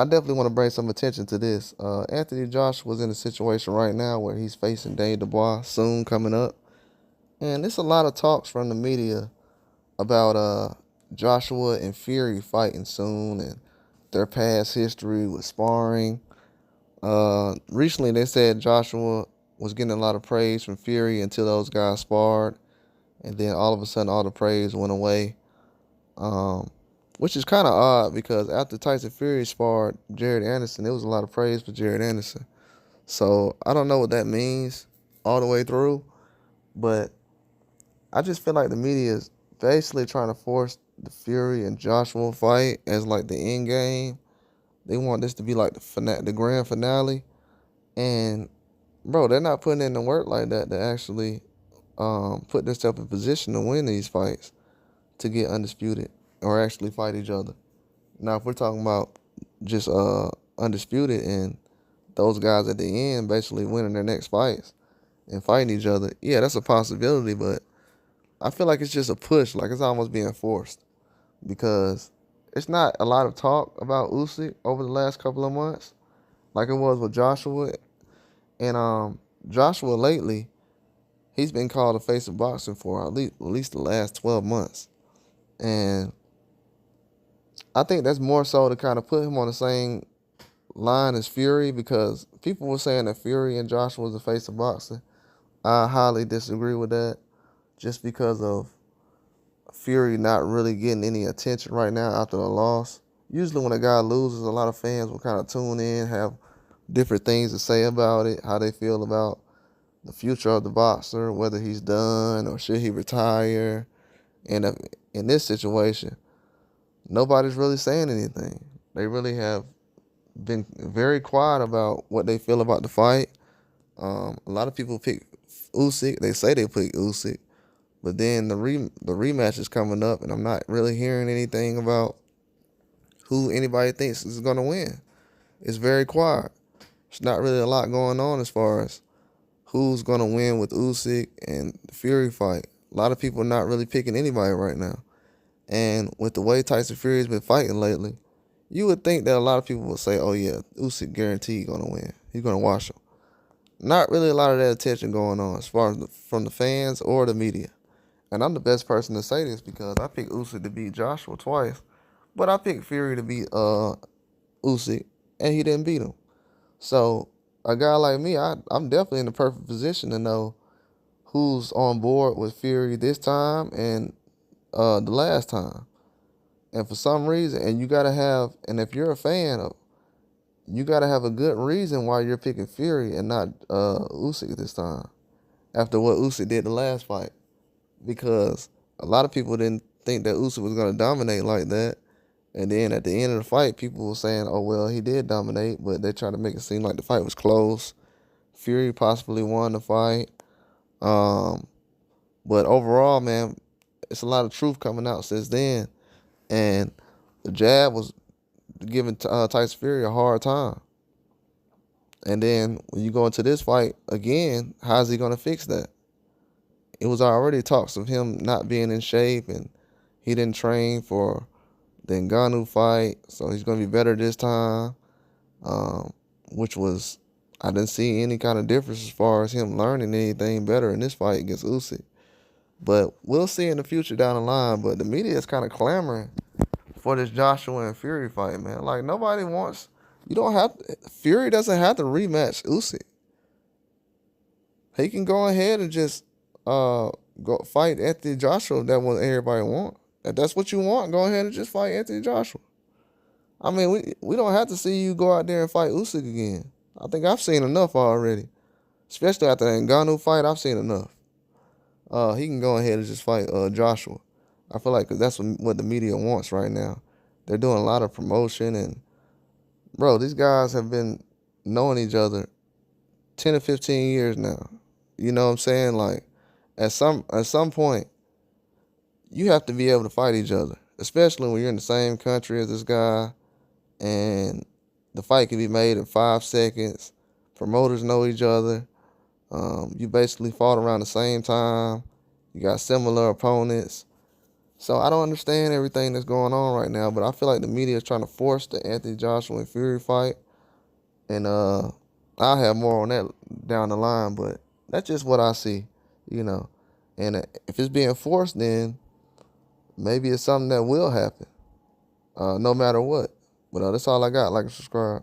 I definitely want to bring some attention to this. Anthony Joshua was in a situation right now where he's facing Dane Dubois soon coming up. And there's a lot of talks from the media about Joshua and Fury fighting soon and their past history with sparring. Recently, they said Joshua was getting a lot of praise from Fury until those guys sparred. And then all of a sudden, all the praise went away. Um, which is kind of odd because after Tyson Fury sparred Jared Anderson, there was a lot of praise for Jared Anderson. So I don't know what that means all the way through, but I just feel like the media is basically trying to force the Fury and Joshua fight as like the end game. They want this to be like the grand finale, and bro, they're not putting in the work like that to actually put themselves in position to win these fights to get undisputed or actually fight each other. Now, if we're talking about just undisputed and those guys at the end basically winning their next fights and fighting each other, yeah, that's a possibility. But I feel like it's just a push, like it's almost being forced because it's not a lot of talk about Usyk over the last couple of months, like it was with Joshua. And Joshua lately, he's been called the face of boxing for at least the last 12 months, and I think that's more so to kind of put him on the same line as Fury because people were saying that Fury and Joshua was the face of boxing. I highly disagree with that just because of Fury not really getting any attention right now after the loss. Usually when a guy loses, a lot of fans will kind of tune in, have different things to say about it, how they feel about the future of the boxer, whether he's done or should he retire. And in this situation, nobody's really saying anything. They really have been very quiet about what they feel about the fight. A lot of people pick Usyk. They say they pick Usyk, but then the rematch is coming up, and I'm not really hearing anything about who anybody thinks is gonna win. It's very quiet. It's not really a lot going on as far as who's gonna win with Usyk and the Fury fight. A lot of people are not really picking anybody right now. And with the way Tyson Fury's been fighting lately, you would think that a lot of people would say, "Oh yeah, Usyk guaranteed gonna win. He's gonna wash him." Not really a lot of that attention going on as far as from the fans or the media. And I'm the best person to say this because I picked Usyk to beat Joshua twice, but I picked Fury to beat Usyk, and he didn't beat him. So a guy like me, I'm definitely in the perfect position to know who's on board with Fury this time and the last time. And for some reason, and you gotta have, and if you're a fan of, you gotta have a good reason why you're picking Fury and not Usyk this time. After what Usyk did the last fight, because a lot of people didn't think that Usyk was gonna dominate like that. And then at the end of the fight, people were saying, "Oh well, he did dominate," but they tried to make it seem like the fight was close. Fury possibly won the fight. Um, but overall, man, it's a lot of truth coming out since then. And the jab was giving Tyson Fury a hard time. And then when you go into this fight again, how's he going to fix that? It was already talks of him not being in shape and he didn't train for the Ngannou fight, so he's going to be better this time, which was, I didn't see any kind of difference as far as him learning anything better in this fight against Usyk. But we'll see in the future down the line. But the media is kind of clamoring for this Joshua and Fury fight, man. Like nobody wants. You don't have Fury doesn't have to rematch Usyk. He can go ahead and just go fight Anthony Joshua if that's what everybody want. If that's what you want, go ahead and just fight Anthony Joshua. I mean, we don't have to see you go out there and fight Usyk again. I think I've seen enough already. Especially after that Ngannou fight, I've seen enough. He can go ahead and just fight Joshua. I feel like 'cause that's what the media wants right now. They're doing a lot of promotion and, bro, these guys have been knowing each other 10 to 15 years now. You know what I'm saying? Like at some point, you have to be able to fight each other, especially when you're in the same country as this guy, and the fight can be made in 5 seconds. Promoters know each other. You basically fought around the same time. You got similar opponents. So I don't understand everything that's going on right now, but I feel like the media is trying to force the Anthony Joshua and Fury fight, and I'll have more on that down the line. But that's just what I see, you know. And if it's being forced, then maybe it's something that will happen, no matter what. But that's all I got. Like and subscribe.